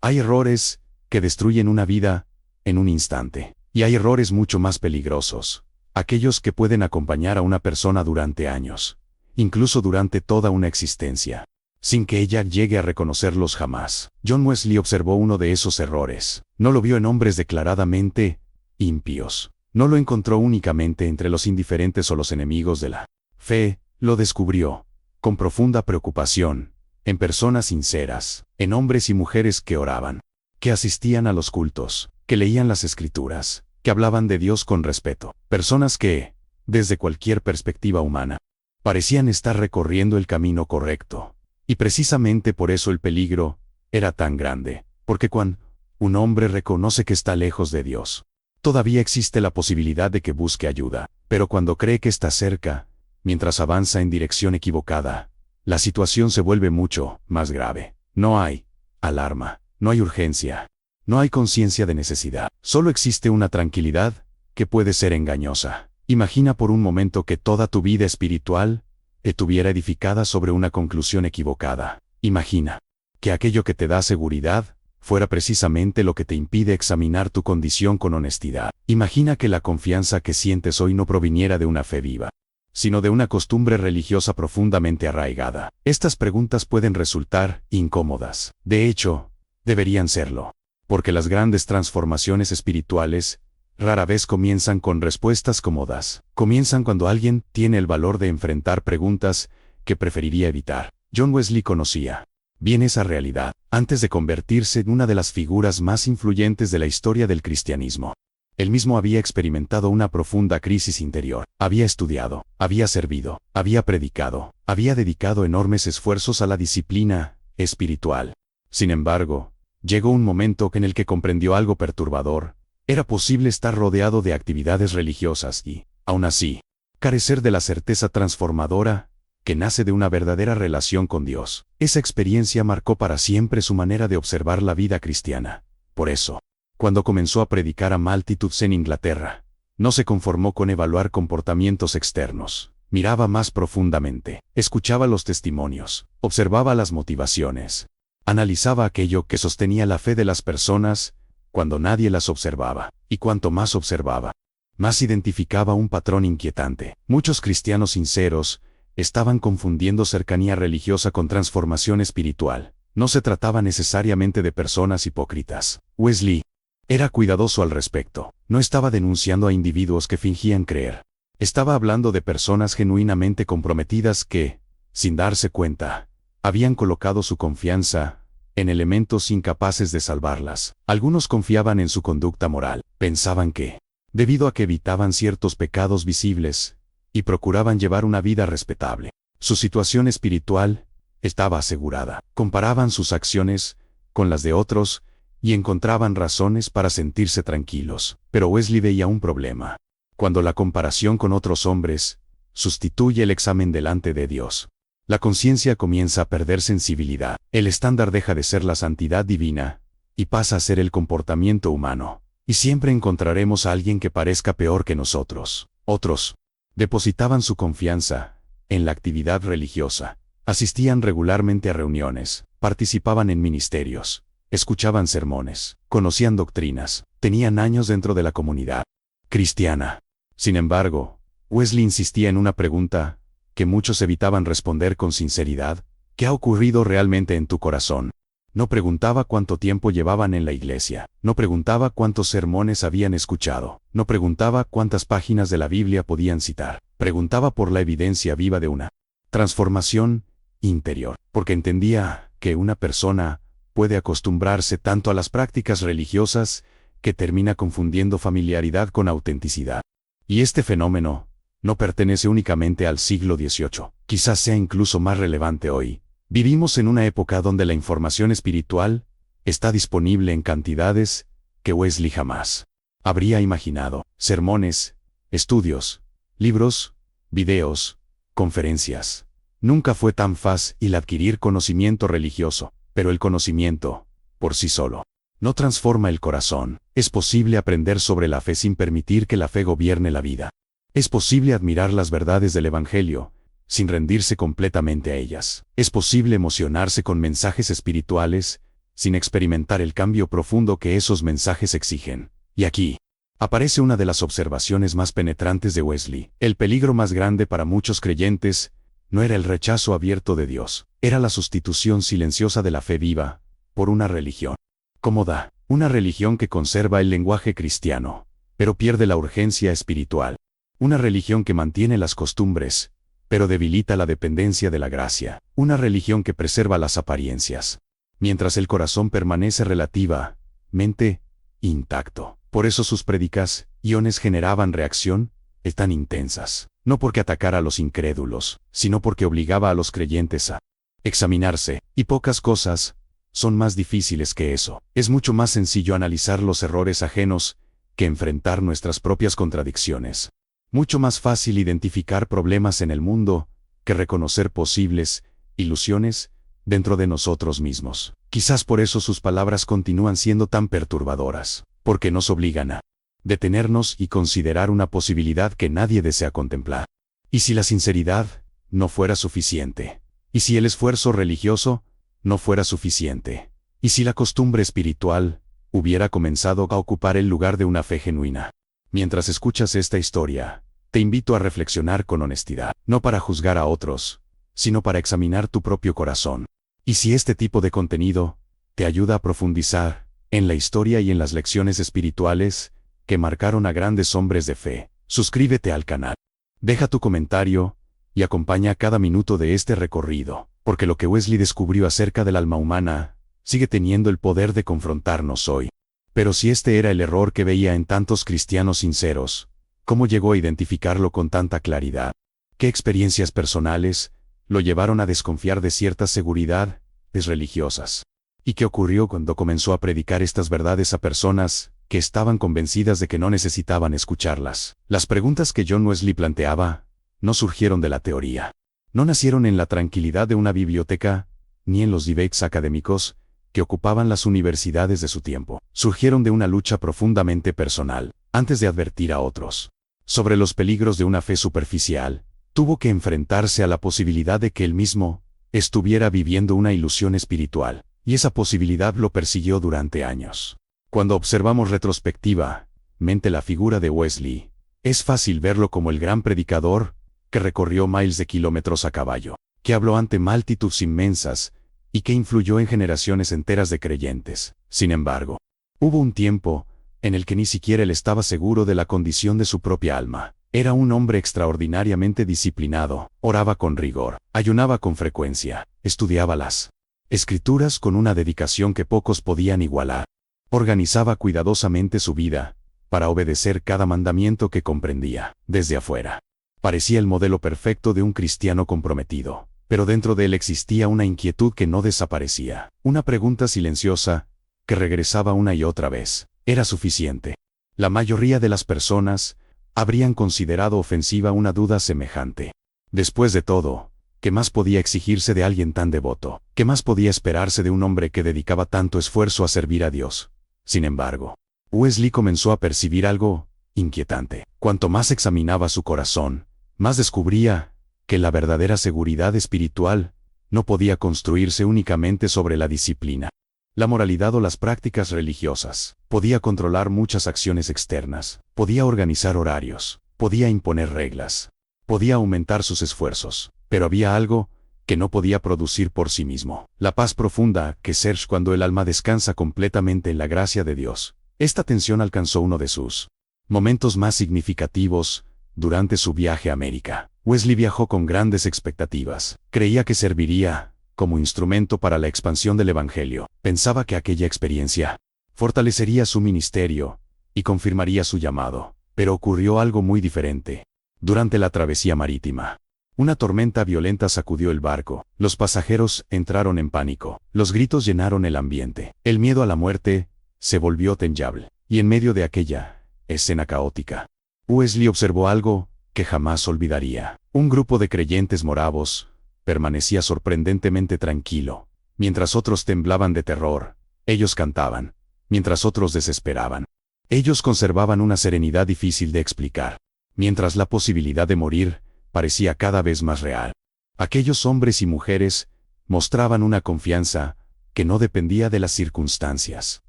Hay errores que destruyen una vida en un instante. Y hay errores mucho más peligrosos, aquellos que pueden acompañar a una persona durante años, incluso durante toda una existencia, sin que ella llegue a reconocerlos jamás. John Wesley observó uno de esos errores. No lo vio en hombres declaradamente impíos. No lo encontró únicamente entre los indiferentes o los enemigos de la fe. Lo descubrió, con profunda preocupación, en personas sinceras, en hombres y mujeres que oraban, que asistían a los cultos, que leían las Escrituras, que hablaban de Dios con respeto. Personas que, desde cualquier perspectiva humana, parecían estar recorriendo el camino correcto. Y precisamente por eso el peligro era tan grande, porque cuando un hombre reconoce que está lejos de Dios, todavía existe la posibilidad de que busque ayuda, pero cuando cree que está cerca, mientras avanza en dirección equivocada, la situación se vuelve mucho más grave. No hay alarma, no hay urgencia, no hay conciencia de necesidad. Solo existe una tranquilidad que puede ser engañosa. Imagina por un momento que toda tu vida espiritual estuviera edificada sobre una conclusión equivocada. Imagina que aquello que te da seguridad fuera precisamente lo que te impide examinar tu condición con honestidad. Imagina que la confianza que sientes hoy no proviniera de una fe viva, sino de una costumbre religiosa profundamente arraigada. Estas preguntas pueden resultar incómodas. De hecho, deberían serlo, porque las grandes transformaciones espirituales rara vez comienzan con respuestas cómodas. Comienzan cuando alguien tiene el valor de enfrentar preguntas que preferiría evitar. John Wesley conocía bien esa realidad antes de convertirse en una de las figuras más influyentes de la historia del cristianismo. Él mismo había experimentado una profunda crisis interior. Había estudiado, había servido, había predicado, había dedicado enormes esfuerzos a la disciplina espiritual. Sin embargo, llegó un momento en el que comprendió algo perturbador. Era posible estar rodeado de actividades religiosas y, aún así, carecer de la certeza transformadora que nace de una verdadera relación con Dios. Esa experiencia marcó para siempre su manera de observar la vida cristiana. Por eso, cuando comenzó a predicar a multitudes en Inglaterra, no se conformó con evaluar comportamientos externos. Miraba más profundamente, escuchaba los testimonios, observaba las motivaciones, analizaba aquello que sostenía la fe de las personas cuando nadie las observaba, y cuanto más observaba, más identificaba un patrón inquietante. Muchos cristianos sinceros estaban confundiendo cercanía religiosa con transformación espiritual. No se trataba necesariamente de personas hipócritas. Wesley era cuidadoso al respecto. No estaba denunciando a individuos que fingían creer. Estaba hablando de personas genuinamente comprometidas que, sin darse cuenta, habían colocado su confianza en elementos incapaces de salvarlas. Algunos confiaban en su conducta moral. Pensaban que, debido a que evitaban ciertos pecados visibles y procuraban llevar una vida respetable, su situación espiritual estaba asegurada. Comparaban sus acciones con las de otros y encontraban razones para sentirse tranquilos. Pero Wesley veía un problema. Cuando la comparación con otros hombres sustituye el examen delante de Dios, la conciencia comienza a perder sensibilidad. El estándar deja de ser la santidad divina y pasa a ser el comportamiento humano. Y siempre encontraremos a alguien que parezca peor que nosotros. Otros depositaban su confianza en la actividad religiosa, asistían regularmente a reuniones, participaban en ministerios, escuchaban sermones, conocían doctrinas, tenían años dentro de la comunidad cristiana. Sin embargo, Wesley insistía en una pregunta que muchos evitaban responder con sinceridad: ¿qué ha ocurrido realmente en tu corazón? No preguntaba cuánto tiempo llevaban en la iglesia, no preguntaba cuántos sermones habían escuchado, no preguntaba cuántas páginas de la Biblia podían citar. Preguntaba por la evidencia viva de una transformación interior, porque entendía que una persona puede acostumbrarse tanto a las prácticas religiosas que termina confundiendo familiaridad con autenticidad. Y este fenómeno no pertenece únicamente al siglo XVIII, quizás sea incluso más relevante hoy. Vivimos en una época donde la información espiritual está disponible en cantidades que Wesley jamás habría imaginado. Sermones, estudios, libros, videos, conferencias. Nunca fue tan fácil adquirir conocimiento religioso, pero el conocimiento, por sí solo, no transforma el corazón. Es posible aprender sobre la fe sin permitir que la fe gobierne la vida. Es posible admirar las verdades del Evangelio sin rendirse completamente a ellas. Es posible emocionarse con mensajes espirituales sin experimentar el cambio profundo que esos mensajes exigen. Y aquí aparece una de las observaciones más penetrantes de Wesley. El peligro más grande para muchos creyentes no era el rechazo abierto de Dios, era la sustitución silenciosa de la fe viva por una religión cómoda, una religión que conserva el lenguaje cristiano, pero pierde la urgencia espiritual. Una religión que mantiene las costumbres, pero debilita la dependencia de la gracia. Una religión que preserva las apariencias, mientras el corazón permanece relativamente intacto. Por eso sus predicaciones generaban reacción tan intensas, no porque atacara a los incrédulos, sino porque obligaba a los creyentes a examinarse, y pocas cosas son más difíciles que eso. Es mucho más sencillo analizar los errores ajenos que enfrentar nuestras propias contradicciones. Mucho más fácil identificar problemas en el mundo que reconocer posibles ilusiones dentro de nosotros mismos. Quizás por eso sus palabras continúan siendo tan perturbadoras, porque nos obligan a detenernos y considerar una posibilidad que nadie desea contemplar. ¿Y si la sinceridad no fuera suficiente? ¿Y si el esfuerzo religioso no fuera suficiente? ¿Y si la costumbre espiritual hubiera comenzado a ocupar el lugar de una fe genuina? Mientras escuchas esta historia, te invito a reflexionar con honestidad, no para juzgar a otros, sino para examinar tu propio corazón. Y si este tipo de contenido te ayuda a profundizar en la historia y en las lecciones espirituales que marcaron a grandes hombres de fe, suscríbete al canal. Deja tu comentario y acompaña cada minuto de este recorrido, porque lo que Wesley descubrió acerca del alma humana sigue teniendo el poder de confrontarnos hoy. Pero si este era el error que veía en tantos cristianos sinceros, ¿cómo llegó a identificarlo con tanta claridad? ¿Qué experiencias personales lo llevaron a desconfiar de ciertas seguridades religiosas? ¿Y qué ocurrió cuando comenzó a predicar estas verdades a personas que estaban convencidas de que no necesitaban escucharlas? Las preguntas que John Wesley planteaba no surgieron de la teoría. No nacieron en la tranquilidad de una biblioteca, ni en los debates académicos que ocupaban las universidades de su tiempo. Surgieron de una lucha profundamente personal. Antes de advertir a otros sobre los peligros de una fe superficial, tuvo que enfrentarse a la posibilidad de que él mismo estuviera viviendo una ilusión espiritual, y esa posibilidad lo persiguió durante años. Cuando observamos retrospectivamente la figura de Wesley, es fácil verlo como el gran predicador que recorrió miles de kilómetros a caballo, que habló ante multitudes inmensas y que influyó en generaciones enteras de creyentes. Sin embargo, hubo un tiempo en el que ni siquiera él estaba seguro de la condición de su propia alma. Era un hombre extraordinariamente disciplinado, oraba con rigor, ayunaba con frecuencia, estudiaba las Escrituras con una dedicación que pocos podían igualar. Organizaba cuidadosamente su vida para obedecer cada mandamiento que comprendía. Desde afuera parecía el modelo perfecto de un cristiano comprometido, pero dentro de él existía una inquietud que no desaparecía, una pregunta silenciosa que regresaba una y otra vez. ¿Era suficiente? La mayoría de las personas habrían considerado ofensiva una duda semejante. Después de todo, ¿qué más podía exigirse de alguien tan devoto? ¿Qué más podía esperarse de un hombre que dedicaba tanto esfuerzo a servir a Dios? Sin embargo, Wesley comenzó a percibir algo inquietante. Cuanto más examinaba su corazón, más descubría que la verdadera seguridad espiritual no podía construirse únicamente sobre la disciplina, la moralidad o las prácticas religiosas. Podía controlar muchas acciones externas, podía organizar horarios, podía imponer reglas, podía aumentar sus esfuerzos, pero había algo que no podía producir por sí mismo: la paz profunda que surge cuando el alma descansa completamente en la gracia de Dios. Esta tensión alcanzó uno de sus momentos más significativos durante su viaje a América. Wesley viajó con grandes expectativas. Creía que serviría como instrumento para la expansión del Evangelio. Pensaba que aquella experiencia fortalecería su ministerio y confirmaría su llamado. Pero ocurrió algo muy diferente. Durante la travesía marítima, una tormenta violenta sacudió el barco. Los pasajeros entraron en pánico. Los gritos llenaron el ambiente. El miedo a la muerte se volvió tangible. Y en medio de aquella escena caótica, Wesley observó algo que jamás olvidaría. Un grupo de creyentes moravos permanecía sorprendentemente tranquilo. Mientras otros temblaban de terror, ellos cantaban. Mientras otros desesperaban, ellos conservaban una serenidad difícil de explicar. Mientras la posibilidad de morir parecía cada vez más real, aquellos hombres y mujeres mostraban una confianza que no dependía de las circunstancias.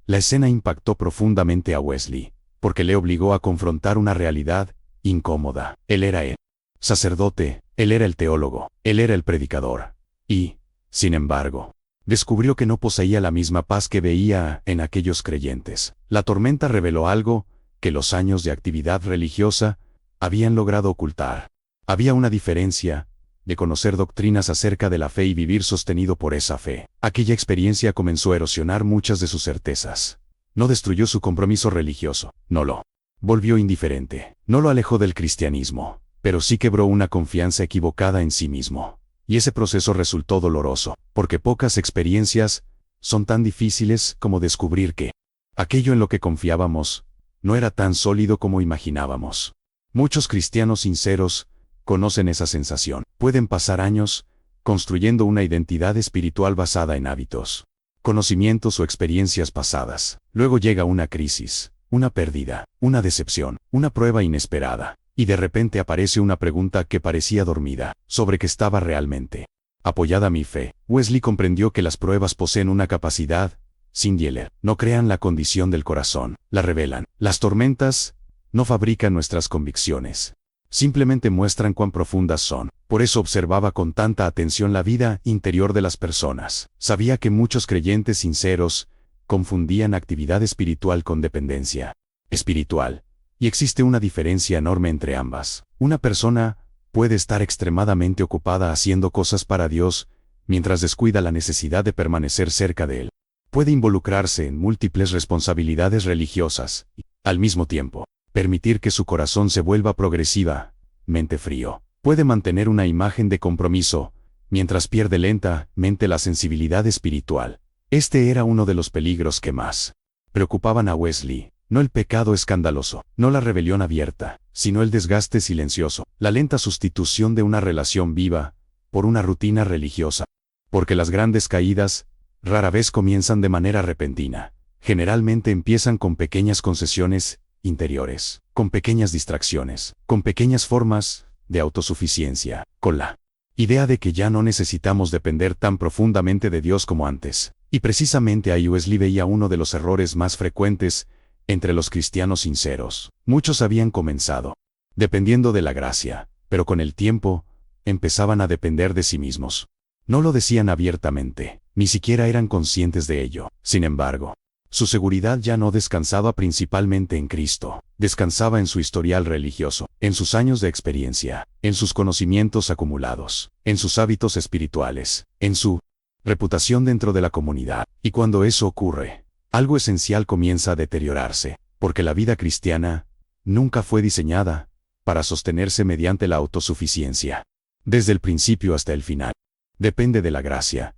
La escena impactó profundamente a Wesley, porque le obligó a confrontar una realidad incómoda. Él era el sacerdote, él era el teólogo, él era el predicador. Y, sin embargo, descubrió que no poseía la misma paz que veía en aquellos creyentes. La tormenta reveló algo que los años de actividad religiosa habían logrado ocultar. Había una diferencia de conocer doctrinas acerca de la fe y vivir sostenido por esa fe. Aquella experiencia comenzó a erosionar muchas de sus certezas. No destruyó su compromiso religioso, no lo volvió indiferente, no lo alejó del cristianismo, pero sí quebró una confianza equivocada en sí mismo. Y ese proceso resultó doloroso, porque pocas experiencias son tan difíciles como descubrir que aquello en lo que confiábamos no era tan sólido como imaginábamos. Muchos cristianos sinceros conocen esa sensación. Pueden pasar años construyendo una identidad espiritual basada en hábitos, conocimientos o experiencias pasadas. Luego llega una crisis, una pérdida, una decepción, una prueba inesperada, y de repente aparece una pregunta que parecía dormida, sobre qué estaba realmente apoyada mi fe. Wesley comprendió que las pruebas poseen una capacidad, sin Yeller, no crean la condición del corazón, la revelan. Las tormentas no fabrican nuestras convicciones, simplemente muestran cuán profundas son. Por eso observaba con tanta atención la vida interior de las personas. Sabía que muchos creyentes sinceros confundían actividad espiritual con dependencia espiritual, y existe una diferencia enorme entre ambas. Una persona puede estar extremadamente ocupada haciendo cosas para Dios, mientras descuida la necesidad de permanecer cerca de Él. Puede involucrarse en múltiples responsabilidades religiosas, y, al mismo tiempo, permitir que su corazón se vuelva progresivamente frío. Puede mantener una imagen de compromiso, mientras pierde lentamente la sensibilidad espiritual. Este era uno de los peligros que más preocupaban a Wesley. No el pecado escandaloso, no la rebelión abierta, sino el desgaste silencioso, la lenta sustitución de una relación viva por una rutina religiosa. Porque las grandes caídas rara vez comienzan de manera repentina. Generalmente empiezan con pequeñas concesiones interiores, con pequeñas distracciones, con pequeñas formas de autosuficiencia, con la idea de que ya no necesitamos depender tan profundamente de Dios como antes. Y precisamente ahí Wesley veía uno de los errores más frecuentes entre los cristianos sinceros. Muchos habían comenzado dependiendo de la gracia, pero con el tiempo empezaban a depender de sí mismos. No lo decían abiertamente, ni siquiera eran conscientes de ello. Sin embargo, su seguridad ya no descansaba principalmente en Cristo, descansaba en su historial religioso, en sus años de experiencia, en sus conocimientos acumulados, en sus hábitos espirituales, en su reputación dentro de la comunidad. Y cuando eso ocurre, algo esencial comienza a deteriorarse, porque la vida cristiana nunca fue diseñada para sostenerse mediante la autosuficiencia. Desde el principio hasta el final, depende de la gracia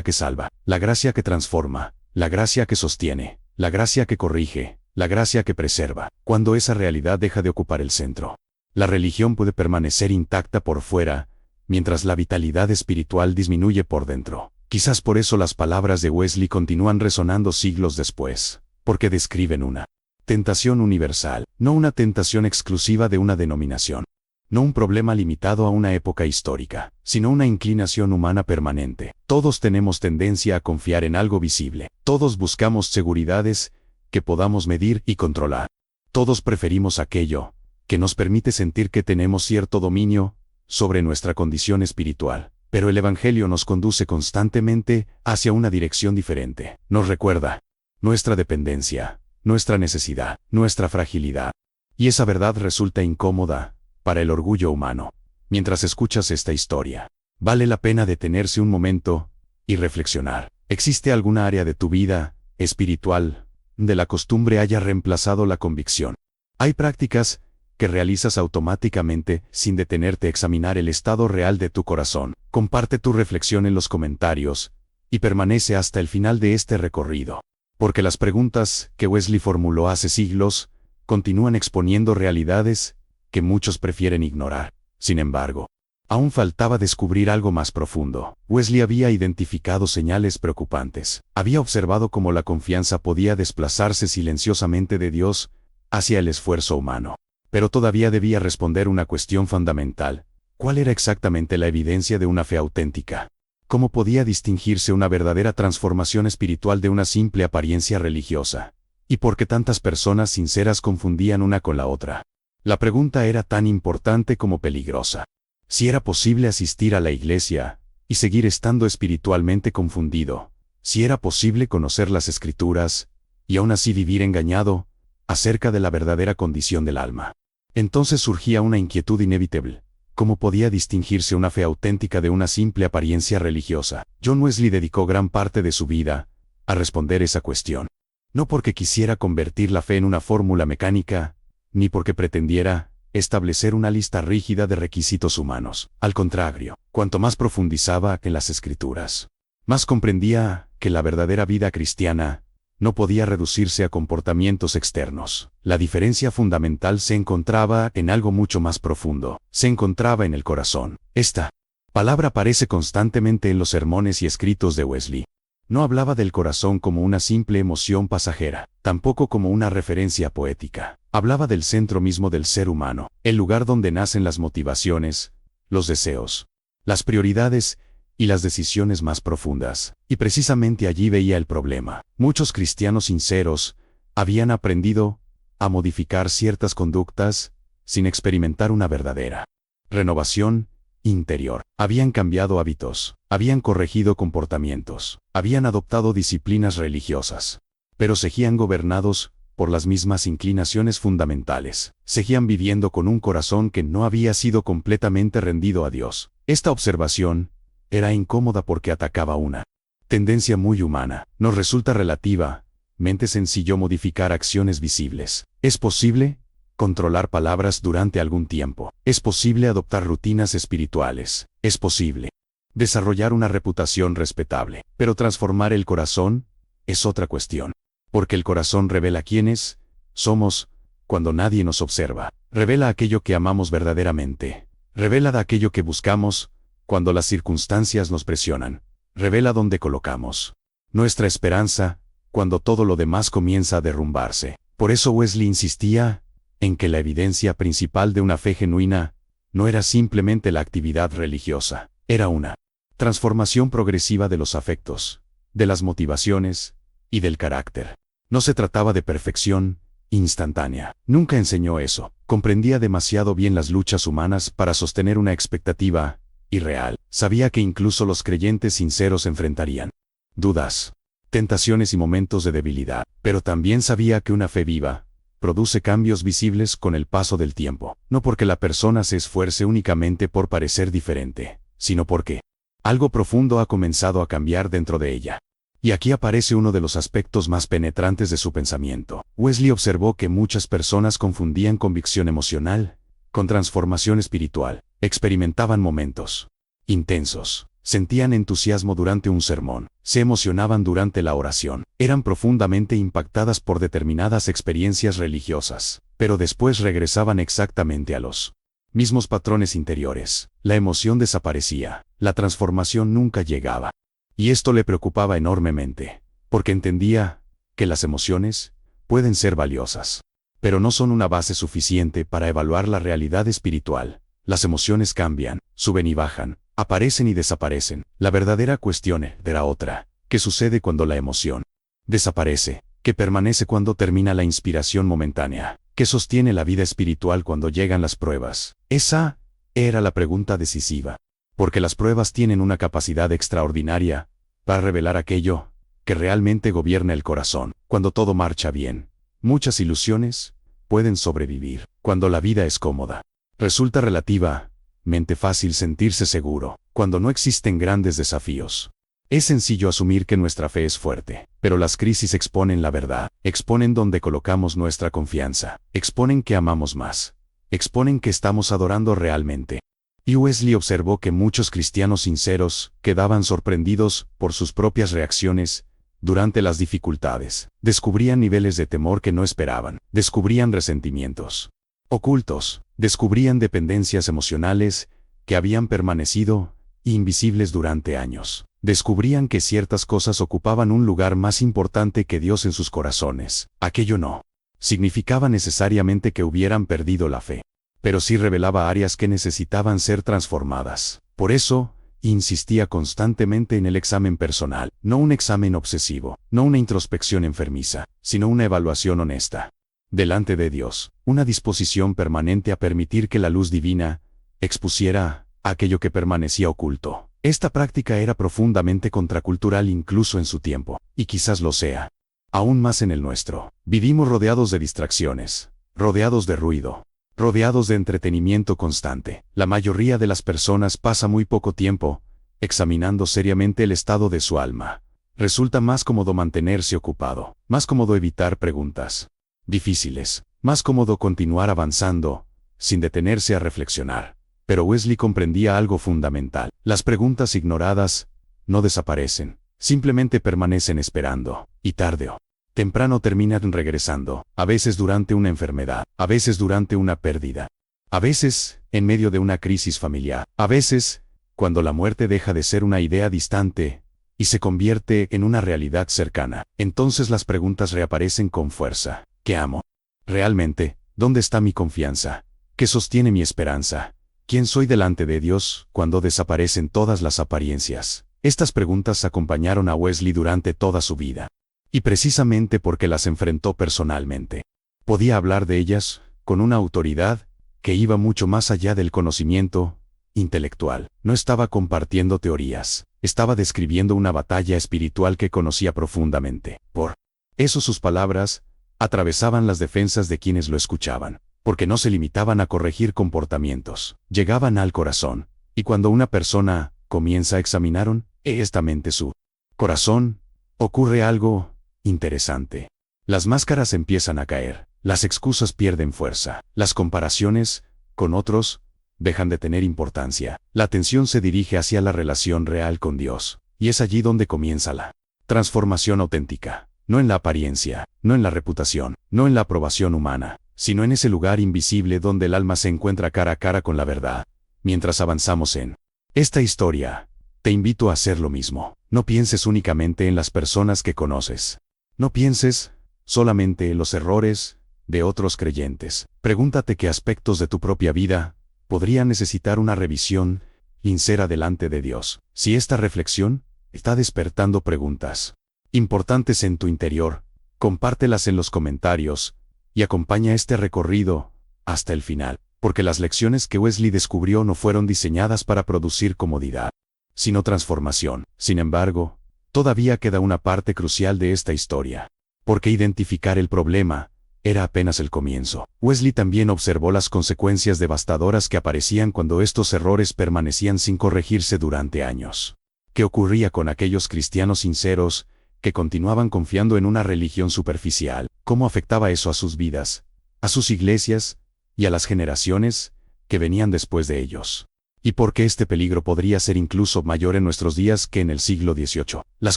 que salva, la gracia que transforma, la gracia que sostiene, la gracia que corrige, la gracia que preserva. Cuando esa realidad deja de ocupar el centro, la religión puede permanecer intacta por fuera, mientras la vitalidad espiritual disminuye por dentro. Quizás por eso las palabras de Wesley continúan resonando siglos después, porque describen una tentación universal, no una tentación exclusiva de una denominación, no un problema limitado a una época histórica, sino una inclinación humana permanente. Todos tenemos tendencia a confiar en algo visible, todos buscamos seguridades que podamos medir y controlar. Todos preferimos aquello que nos permite sentir que tenemos cierto dominio sobre nuestra condición espiritual. Pero el Evangelio nos conduce constantemente hacia una dirección diferente. Nos recuerda nuestra dependencia, nuestra necesidad, nuestra fragilidad. Y esa verdad resulta incómoda para el orgullo humano. Mientras escuchas esta historia, vale la pena detenerse un momento y reflexionar. ¿Existe alguna área de tu vida espiritual de la costumbre haya reemplazado la convicción? Hay prácticas que realizas automáticamente sin detenerte a examinar el estado real de tu corazón. Comparte tu reflexión en los comentarios y permanece hasta el final de este recorrido, porque las preguntas que Wesley formuló hace siglos continúan exponiendo realidades que muchos prefieren ignorar. Sin embargo, aún faltaba descubrir algo más profundo. Wesley había identificado señales preocupantes. Había observado cómo la confianza podía desplazarse silenciosamente de Dios hacia el esfuerzo humano. Pero todavía debía responder una cuestión fundamental. ¿Cuál era exactamente la evidencia de una fe auténtica? ¿Cómo podía distinguirse una verdadera transformación espiritual de una simple apariencia religiosa? ¿Y por qué tantas personas sinceras confundían una con la otra? La pregunta era tan importante como peligrosa. Si era posible asistir a la iglesia y seguir estando espiritualmente confundido, si era posible conocer las Escrituras y aún así vivir engañado acerca de la verdadera condición del alma. Entonces surgía una inquietud inevitable. ¿Cómo podía distinguirse una fe auténtica de una simple apariencia religiosa? John Wesley dedicó gran parte de su vida a responder esa cuestión. No porque quisiera convertir la fe en una fórmula mecánica, ni porque pretendiera establecer una lista rígida de requisitos humanos. Al contrario, cuanto más profundizaba en las Escrituras, más comprendía que la verdadera vida cristiana no podía reducirse a comportamientos externos. La diferencia fundamental se encontraba en algo mucho más profundo. Se encontraba en el corazón. Esta palabra aparece constantemente en los sermones y escritos de Wesley. No hablaba del corazón como una simple emoción pasajera, tampoco como una referencia poética. Hablaba del centro mismo del ser humano, el lugar donde nacen las motivaciones, los deseos, las prioridades y las decisiones más profundas. Y precisamente allí veía el problema. Muchos cristianos sinceros habían aprendido a modificar ciertas conductas sin experimentar una verdadera renovación interior. Habían cambiado hábitos, habían corregido comportamientos, habían adoptado disciplinas religiosas, pero seguían gobernados por las mismas inclinaciones fundamentales. Seguían viviendo con un corazón que no había sido completamente rendido a Dios. Esta observación era incómoda porque atacaba una tendencia muy humana. Nos resulta relativamente sencillo modificar acciones visibles. Es posible controlar palabras durante algún tiempo. Es posible adoptar rutinas espirituales. Es posible desarrollar una reputación respetable. Pero transformar el corazón es otra cuestión. Porque el corazón revela quiénes somos cuando nadie nos observa. Revela aquello que amamos verdaderamente. Revela aquello que buscamos cuando las circunstancias nos presionan. Revela dónde colocamos nuestra esperanza cuando todo lo demás comienza a derrumbarse. Por eso Wesley insistía en que la evidencia principal de una fe genuina no era simplemente la actividad religiosa, era una transformación progresiva de los afectos, de las motivaciones y del carácter. No se trataba de perfección instantánea. Nunca enseñó eso. Comprendía demasiado bien las luchas humanas para sostener una expectativa irreal. Sabía que incluso los creyentes sinceros enfrentarían dudas, tentaciones y momentos de debilidad, pero también sabía que una fe viva produce cambios visibles con el paso del tiempo, no porque la persona se esfuerce únicamente por parecer diferente, sino porque algo profundo ha comenzado a cambiar dentro de ella. Y aquí aparece uno de los aspectos más penetrantes de su pensamiento. Wesley observó que muchas personas confundían convicción emocional con transformación espiritual. Experimentaban momentos intensos, sentían entusiasmo durante un sermón, se emocionaban durante la oración, eran profundamente impactadas por determinadas experiencias religiosas, pero después regresaban exactamente a los mismos patrones interiores. La emoción desaparecía, la transformación nunca llegaba. Y esto le preocupaba enormemente, porque entendía que las emociones pueden ser valiosas, pero no son una base suficiente para evaluar la realidad espiritual. Las emociones cambian, suben y bajan, aparecen y desaparecen. La verdadera cuestión era otra. ¿Qué sucede cuando la emoción desaparece? ¿Qué permanece cuando termina la inspiración momentánea? ¿Qué sostiene la vida espiritual cuando llegan las pruebas? Esa era la pregunta decisiva, porque las pruebas tienen una capacidad extraordinaria para revelar aquello que realmente gobierna el corazón. Cuando todo marcha bien, muchas ilusiones pueden sobrevivir. Cuando la vida es cómoda, resulta relativamente fácil sentirse seguro. Cuando no existen grandes desafíos, es sencillo asumir que nuestra fe es fuerte. Pero las crisis exponen la verdad, exponen dónde colocamos nuestra confianza, exponen que amamos más, exponen que estamos adorando realmente. Y Wesley observó que muchos cristianos sinceros quedaban sorprendidos por sus propias reacciones durante las dificultades. Descubrían niveles de temor que no esperaban, descubrían resentimientos ocultos, descubrían dependencias emocionales que habían permanecido invisibles durante años. Descubrían que ciertas cosas ocupaban un lugar más importante que Dios en sus corazones. Aquello no significaba necesariamente que hubieran perdido la fe, pero sí revelaba áreas que necesitaban ser transformadas. Por eso, insistía constantemente en el examen personal, no un examen obsesivo, no una introspección enfermiza, sino una evaluación honesta. Delante de Dios, una disposición permanente a permitir que la luz divina expusiera aquello que permanecía oculto. Esta práctica era profundamente contracultural incluso en su tiempo, y quizás lo sea aún más en el nuestro. Vivimos rodeados de distracciones, rodeados de ruido, rodeados de entretenimiento constante. La mayoría de las personas pasa muy poco tiempo examinando seriamente el estado de su alma. Resulta más cómodo mantenerse ocupado, más cómodo evitar preguntas difíciles, más cómodo continuar avanzando, sin detenerse a reflexionar. Pero Wesley comprendía algo fundamental. Las preguntas ignoradas no desaparecen, simplemente permanecen esperando, y tarde o temprano terminan regresando, a veces durante una enfermedad, a veces durante una pérdida, a veces en medio de una crisis familiar, a veces cuando la muerte deja de ser una idea distante y se convierte en una realidad cercana. Entonces las preguntas reaparecen con fuerza. ¿Qué amo realmente? ¿Dónde está mi confianza? ¿Qué sostiene mi esperanza? ¿Quién soy delante de Dios cuando desaparecen todas las apariencias? Estas preguntas acompañaron a Wesley durante toda su vida. Y precisamente porque las enfrentó personalmente, podía hablar de ellas con una autoridad que iba mucho más allá del conocimiento intelectual. No estaba compartiendo teorías, estaba describiendo una batalla espiritual que conocía profundamente. Por eso sus palabras atravesaban las defensas de quienes lo escuchaban, porque no se limitaban a corregir comportamientos, llegaban al corazón, y cuando una persona comienza a examinar honestamente su corazón, ocurre algo interesante. Las máscaras empiezan a caer, las excusas pierden fuerza, las comparaciones con otros dejan de tener importancia, la atención se dirige hacia la relación real con Dios, y es allí donde comienza la transformación auténtica, no en la apariencia, no en la reputación, no en la aprobación humana, sino en ese lugar invisible donde el alma se encuentra cara a cara con la verdad. Mientras avanzamos en esta historia, te invito a hacer lo mismo. No pienses únicamente en las personas que conoces. No pienses solamente en los errores de otros creyentes. Pregúntate qué aspectos de tu propia vida podrían necesitar una revisión sincera delante de Dios. Si esta reflexión está despertando preguntas importantes en tu interior, compártelas en los comentarios y acompaña este recorrido hasta el final, porque las lecciones que Wesley descubrió no fueron diseñadas para producir comodidad, sino transformación. Sin embargo, todavía queda una parte crucial de esta historia, porque identificar el problema era apenas el comienzo. Wesley también observó las consecuencias devastadoras que aparecían cuando estos errores permanecían sin corregirse durante años. ¿Qué ocurría con aquellos cristianos sinceros que continuaban confiando en una religión superficial? ¿Cómo afectaba eso a sus vidas, a sus iglesias y a las generaciones que venían después de ellos? ¿Y por qué este peligro podría ser incluso mayor en nuestros días que en el siglo XVIII? Las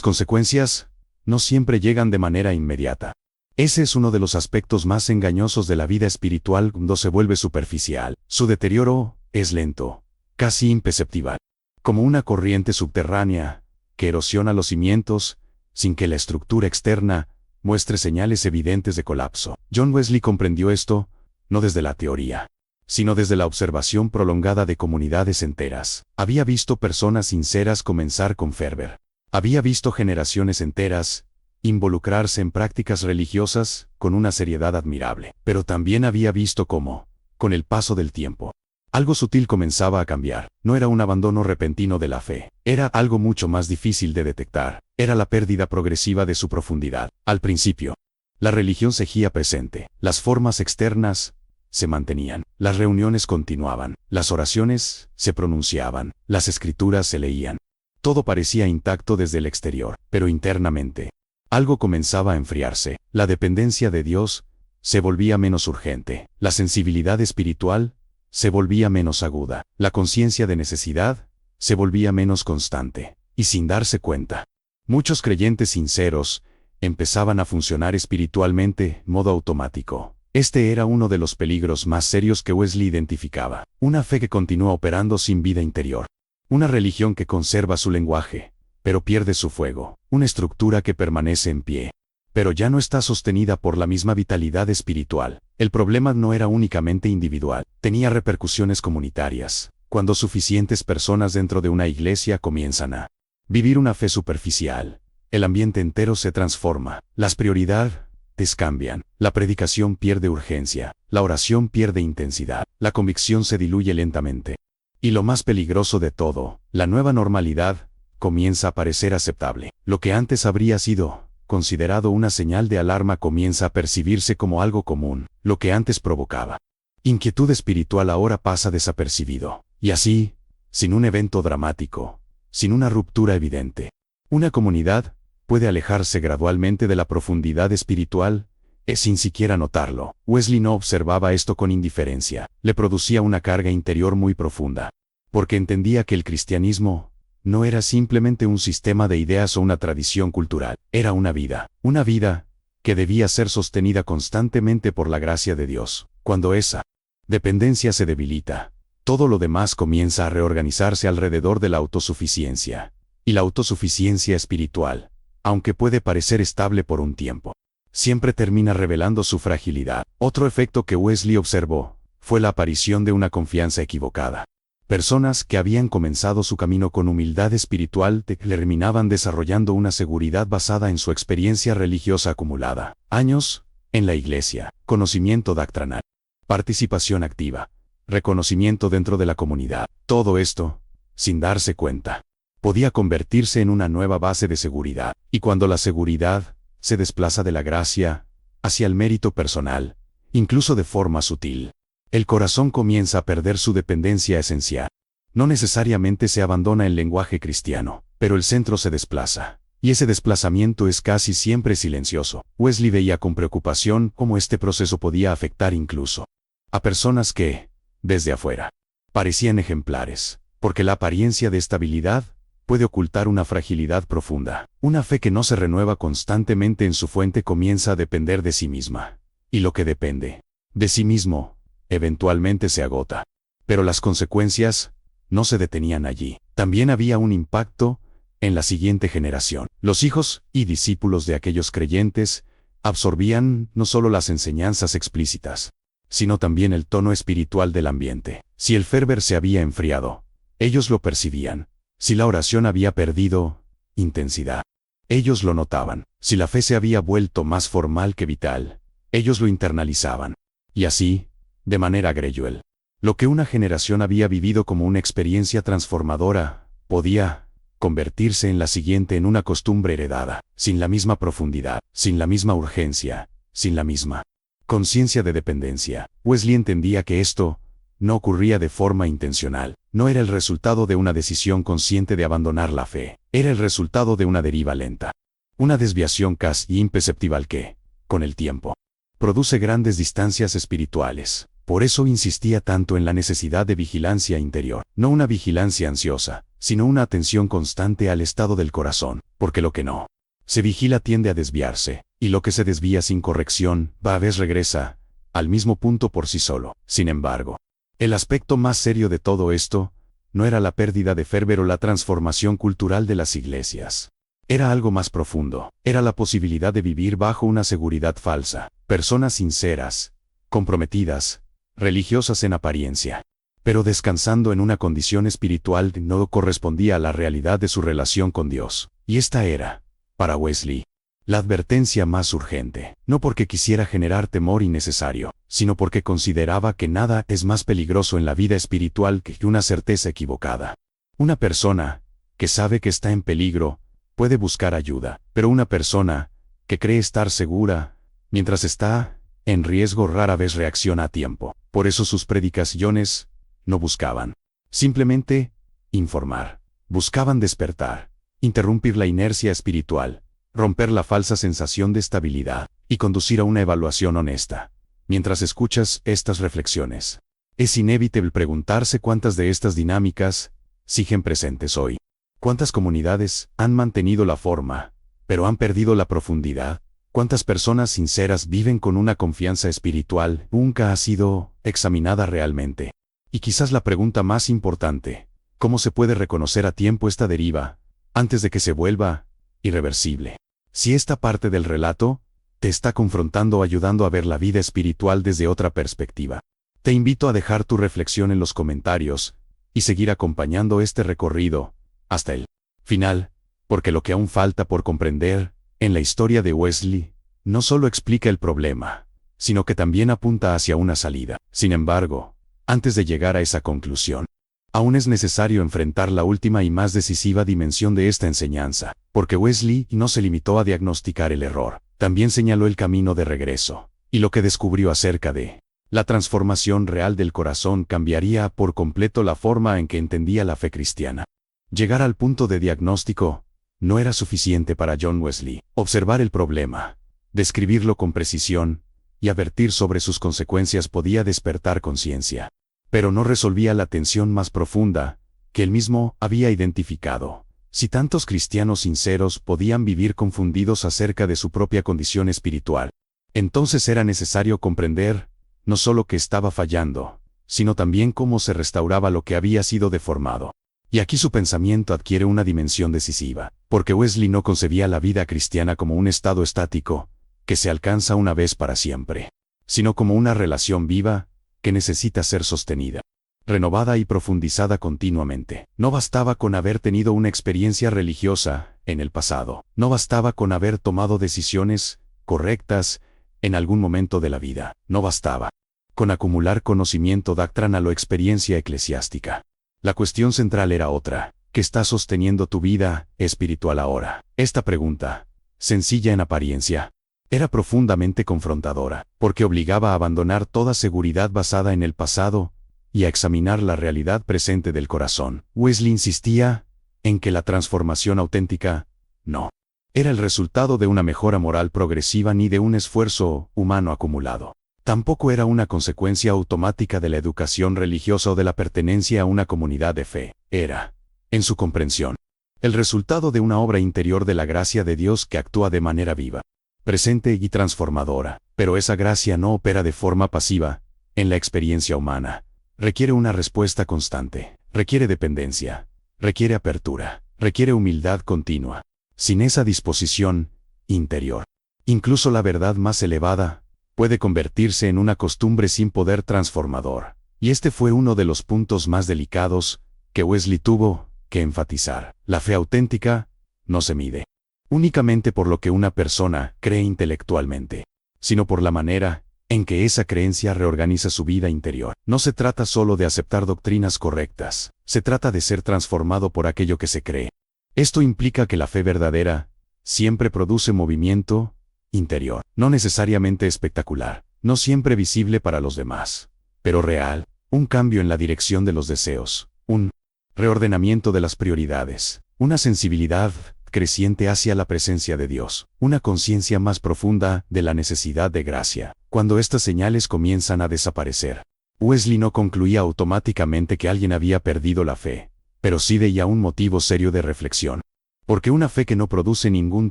consecuencias no siempre llegan de manera inmediata. Ese es uno de los aspectos más engañosos de la vida espiritual cuando se vuelve superficial. Su deterioro es lento, casi imperceptible, como una corriente subterránea que erosiona los cimientos sin que la estructura externa muestre señales evidentes de colapso. John Wesley comprendió esto no desde la teoría, sino desde la observación prolongada de comunidades enteras. Había visto personas sinceras comenzar con fervor. Había visto generaciones enteras involucrarse en prácticas religiosas con una seriedad admirable. Pero también había visto cómo, con el paso del tiempo, algo sutil comenzaba a cambiar. No era un abandono repentino de la fe, era algo mucho más difícil de detectar. Era la pérdida progresiva de su profundidad. Al principio, la religión seguía presente, las formas externas se mantenían, las reuniones continuaban, las oraciones se pronunciaban, las escrituras se leían. Todo parecía intacto desde el exterior, pero internamente algo comenzaba a enfriarse. La dependencia de Dios se volvía menos urgente, la sensibilidad espiritual se volvía menos aguda, la conciencia de necesidad se volvía menos constante, y sin darse cuenta, muchos creyentes sinceros empezaban a funcionar espiritualmente modo automático. Este era uno de los peligros más serios que Wesley identificaba. Una fe que continúa operando sin vida interior. Una religión que conserva su lenguaje, pero pierde su fuego. Una estructura que permanece en pie, pero ya no está sostenida por la misma vitalidad espiritual. El problema no era únicamente individual, tenía repercusiones comunitarias. Cuando suficientes personas dentro de una iglesia comienzan a vivir una fe superficial, el ambiente entero se transforma, las prioridades cambian, la predicación pierde urgencia, la oración pierde intensidad, la convicción se diluye lentamente. Y lo más peligroso de todo, la nueva normalidad comienza a parecer aceptable. Lo que antes habría sido considerado una señal de alarma comienza a percibirse como algo común. Lo que antes provocaba inquietud espiritual ahora pasa desapercibido. Y así, sin un evento dramático, sin una ruptura evidente, una comunidad puede alejarse gradualmente de la profundidad espiritual, sin siquiera notarlo. Wesley no observaba esto con indiferencia, le producía una carga interior muy profunda, porque entendía que el cristianismo no era simplemente un sistema de ideas o una tradición cultural, era una vida que debía ser sostenida constantemente por la gracia de Dios. Cuando esa dependencia se debilita, todo lo demás comienza a reorganizarse alrededor de la autosuficiencia. Y la autosuficiencia espiritual, aunque puede parecer estable por un tiempo, siempre termina revelando su fragilidad. Otro efecto que Wesley observó fue la aparición de una confianza equivocada. Personas que habían comenzado su camino con humildad espiritual terminaban desarrollando una seguridad basada en su experiencia religiosa acumulada. Años en la iglesia, conocimiento doctrinal, participación activa, reconocimiento dentro de la comunidad. Todo esto, sin darse cuenta, podía convertirse en una nueva base de seguridad. Y cuando la seguridad se desplaza de la gracia hacia el mérito personal, incluso de forma sutil, el corazón comienza a perder su dependencia esencial. No necesariamente se abandona el lenguaje cristiano, pero el centro se desplaza. Y ese desplazamiento es casi siempre silencioso. Wesley veía con preocupación cómo este proceso podía afectar incluso a personas que, desde afuera, parecían ejemplares, porque la apariencia de estabilidad puede ocultar una fragilidad profunda. Una fe que no se renueva constantemente en su fuente comienza a depender de sí misma. Y lo que depende de sí mismo, eventualmente se agota. Pero las consecuencias no se detenían allí. También había un impacto en la siguiente generación. Los hijos y discípulos de aquellos creyentes absorbían no solo las enseñanzas explícitas, sino también el tono espiritual del ambiente. Si el fervor se había enfriado, ellos lo percibían. Si la oración había perdido intensidad, ellos lo notaban. Si la fe se había vuelto más formal que vital, ellos lo internalizaban. Y así, de manera gradual, lo que una generación había vivido como una experiencia transformadora, podía convertirse en la siguiente en una costumbre heredada, sin la misma profundidad, sin la misma urgencia, sin la misma conciencia de dependencia. Wesley entendía que esto no ocurría de forma intencional, no era el resultado de una decisión consciente de abandonar la fe, era el resultado de una deriva lenta, una desviación casi imperceptible que, con el tiempo, produce grandes distancias espirituales. Por eso insistía tanto en la necesidad de vigilancia interior, no una vigilancia ansiosa, sino una atención constante al estado del corazón, porque lo que no se vigila tiende a desviarse, y lo que se desvía sin corrección, a veces regresa al mismo punto por sí solo. Sin embargo, el aspecto más serio de todo esto no era la pérdida de fervor o la transformación cultural de las iglesias. Era algo más profundo, era la posibilidad de vivir bajo una seguridad falsa, personas sinceras, comprometidas, religiosas en apariencia, pero descansando en una condición espiritual que no correspondía a la realidad de su relación con Dios. Y esta era, para Wesley, la advertencia más urgente, no porque quisiera generar temor innecesario, sino porque consideraba que nada es más peligroso en la vida espiritual que una certeza equivocada. Una persona que sabe que está en peligro puede buscar ayuda, pero una persona que cree estar segura mientras está en riesgo rara vez reacciona a tiempo. Por eso sus predicaciones no buscaban simplemente informar, buscaban despertar, interrumpir la inercia espiritual, romper la falsa sensación de estabilidad y conducir a una evaluación honesta. Mientras escuchas estas reflexiones, es inevitable preguntarse cuántas de estas dinámicas siguen presentes hoy. ¿Cuántas comunidades han mantenido la forma, pero han perdido la profundidad? ¿Cuántas personas sinceras viven con una confianza espiritual nunca ha sido examinada realmente? Y quizás la pregunta más importante, ¿cómo se puede reconocer a tiempo esta deriva, antes de que se vuelva irreversible? Si esta parte del relato te está confrontando o ayudando a ver la vida espiritual desde otra perspectiva, te invito a dejar tu reflexión en los comentarios, y seguir acompañando este recorrido hasta el final, porque lo que aún falta por comprender en la historia de Wesley no solo explica el problema, sino que también apunta hacia una salida. Sin embargo, antes de llegar a esa conclusión, aún es necesario enfrentar la última y más decisiva dimensión de esta enseñanza, porque Wesley no se limitó a diagnosticar el error, también señaló el camino de regreso, y lo que descubrió acerca de la transformación real del corazón cambiaría por completo la forma en que entendía la fe cristiana. Llegar al punto de diagnóstico no era suficiente para John Wesley. Observar el problema, describirlo con precisión y advertir sobre sus consecuencias podía despertar conciencia, pero no resolvía la tensión más profunda que él mismo había identificado. Si tantos cristianos sinceros podían vivir confundidos acerca de su propia condición espiritual, entonces era necesario comprender no solo que estaba fallando, sino también cómo se restauraba lo que había sido deformado. Y aquí su pensamiento adquiere una dimensión decisiva, porque Wesley no concebía la vida cristiana como un estado estático, que se alcanza una vez para siempre, sino como una relación viva, que necesita ser sostenida, renovada y profundizada continuamente. No bastaba con haber tenido una experiencia religiosa en el pasado, no bastaba con haber tomado decisiones correctas en algún momento de la vida, no bastaba con acumular conocimiento doctrinal o experiencia eclesiástica. La cuestión central era otra: ¿qué está sosteniendo tu vida espiritual ahora? Esta pregunta, sencilla en apariencia, era profundamente confrontadora, porque obligaba a abandonar toda seguridad basada en el pasado y a examinar la realidad presente del corazón. Wesley insistía en que la transformación auténtica no era el resultado de una mejora moral progresiva ni de un esfuerzo humano acumulado. Tampoco era una consecuencia automática de la educación religiosa o de la pertenencia a una comunidad de fe. Era, en su comprensión, el resultado de una obra interior de la gracia de Dios que actúa de manera viva, presente y transformadora. Pero esa gracia no opera de forma pasiva en la experiencia humana. Requiere una respuesta constante, requiere dependencia, requiere apertura, requiere humildad continua. Sin esa disposición interior, incluso la verdad más elevada puede convertirse en una costumbre sin poder transformador. Y este fue uno de los puntos más delicados que Wesley tuvo que enfatizar. La fe auténtica no se mide únicamente por lo que una persona cree intelectualmente, sino por la manera en que esa creencia reorganiza su vida interior. No se trata solo de aceptar doctrinas correctas, se trata de ser transformado por aquello que se cree. Esto implica que la fe verdadera siempre produce movimiento interior, no necesariamente espectacular, no siempre visible para los demás, pero real, un cambio en la dirección de los deseos, un reordenamiento de las prioridades, una sensibilidad creciente hacia la presencia de Dios, una conciencia más profunda de la necesidad de gracia. Cuando estas señales comienzan a desaparecer, Wesley no concluía automáticamente que alguien había perdido la fe, pero sí veía un motivo serio de reflexión. Porque una fe que no produce ningún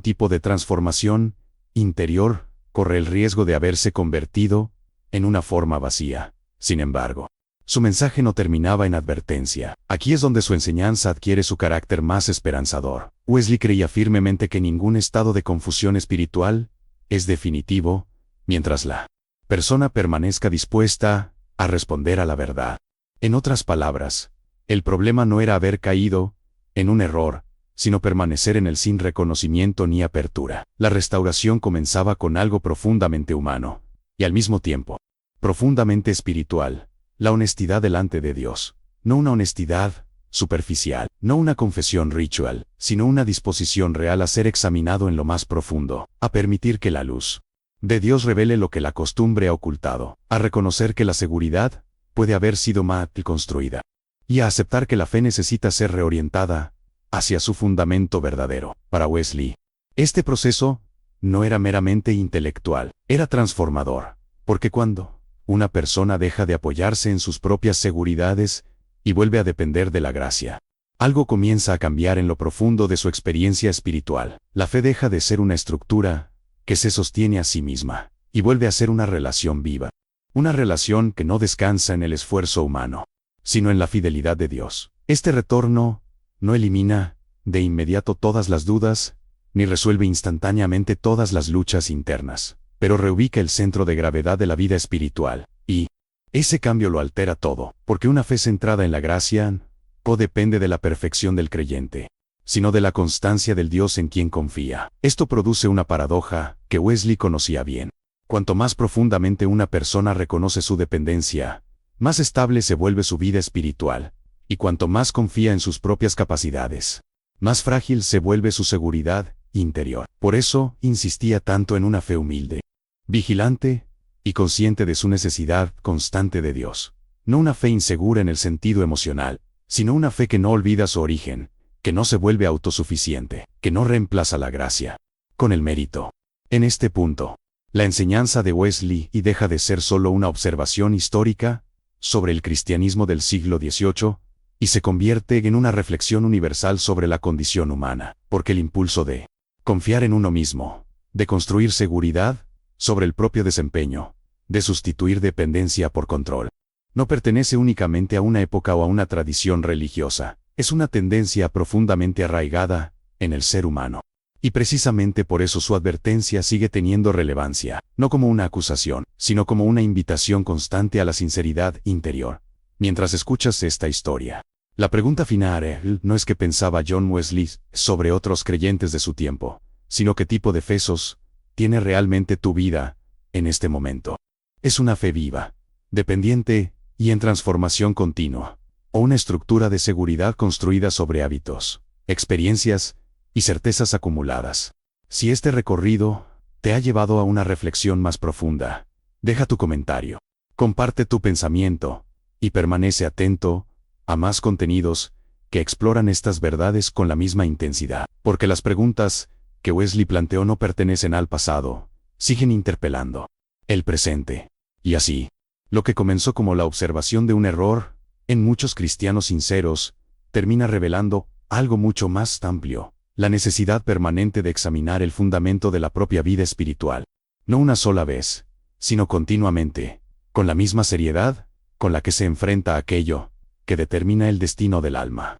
tipo de transformación interior corre el riesgo de haberse convertido en una forma vacía. Sin embargo, su mensaje no terminaba en advertencia. Aquí es donde su enseñanza adquiere su carácter más esperanzador. Wesley creía firmemente que ningún estado de confusión espiritual es definitivo, mientras la persona permanezca dispuesta a responder a la verdad. En otras palabras, el problema no era haber caído en un error, sino permanecer en él sin reconocimiento ni apertura. La restauración comenzaba con algo profundamente humano, y al mismo tiempo, profundamente espiritual: la honestidad delante de Dios. No una honestidad superficial, no una confesión ritual, sino una disposición real a ser examinado en lo más profundo, a permitir que la luz de Dios revele lo que la costumbre ha ocultado, a reconocer que la seguridad puede haber sido mal construida, y a aceptar que la fe necesita ser reorientada hacia su fundamento verdadero. Para Wesley, este proceso no era meramente intelectual, era transformador, porque cuando una persona deja de apoyarse en sus propias seguridades y vuelve a depender de la gracia, algo comienza a cambiar en lo profundo de su experiencia espiritual. La fe deja de ser una estructura que se sostiene a sí misma y vuelve a ser una relación viva, una relación que no descansa en el esfuerzo humano, sino en la fidelidad de Dios. Este retorno no elimina de inmediato todas las dudas, ni resuelve instantáneamente todas las luchas internas, pero reubica el centro de gravedad de la vida espiritual, y ese cambio lo altera todo, porque una fe centrada en la gracia No depende de la perfección del creyente, sino de la constancia del Dios en quien confía. Esto produce una paradoja que Wesley conocía bien. Cuanto más profundamente una persona reconoce su dependencia, más estable se vuelve su vida espiritual, y cuanto más confía en sus propias capacidades, más frágil se vuelve su seguridad interior. Por eso, insistía tanto en una fe humilde, vigilante y consciente de su necesidad constante de Dios. No una fe insegura en el sentido emocional, sino una fe que no olvida su origen, que no se vuelve autosuficiente, que no reemplaza la gracia con el mérito. En este punto, la enseñanza de Wesley deja de ser solo una observación histórica sobre el cristianismo del siglo XVIII y se convierte en una reflexión universal sobre la condición humana, porque el impulso de confiar en uno mismo, de construir seguridad sobre el propio desempeño, de sustituir dependencia por control, no pertenece únicamente a una época o a una tradición religiosa, es una tendencia profundamente arraigada en el ser humano. Y precisamente por eso su advertencia sigue teniendo relevancia, no como una acusación, sino como una invitación constante a la sinceridad interior. Mientras escuchas esta historia, la pregunta final no es qué pensaba John Wesley sobre otros creyentes de su tiempo, sino qué tipo de fe tiene realmente tu vida en este momento. ¿Es una fe viva, dependiente y en transformación continua, o una estructura de seguridad construida sobre hábitos, experiencias y certezas acumuladas? Si este recorrido te ha llevado a una reflexión más profunda, deja tu comentario, comparte tu pensamiento y permanece atento a más contenidos que exploran estas verdades con la misma intensidad, porque las preguntas que Wesley planteó no pertenecen al pasado, siguen interpelando el presente. Y así, lo que comenzó como la observación de un error en muchos cristianos sinceros, termina revelando algo mucho más amplio: la necesidad permanente de examinar el fundamento de la propia vida espiritual, no una sola vez, sino continuamente, con la misma seriedad con la que se enfrenta a aquello que determina el destino del alma.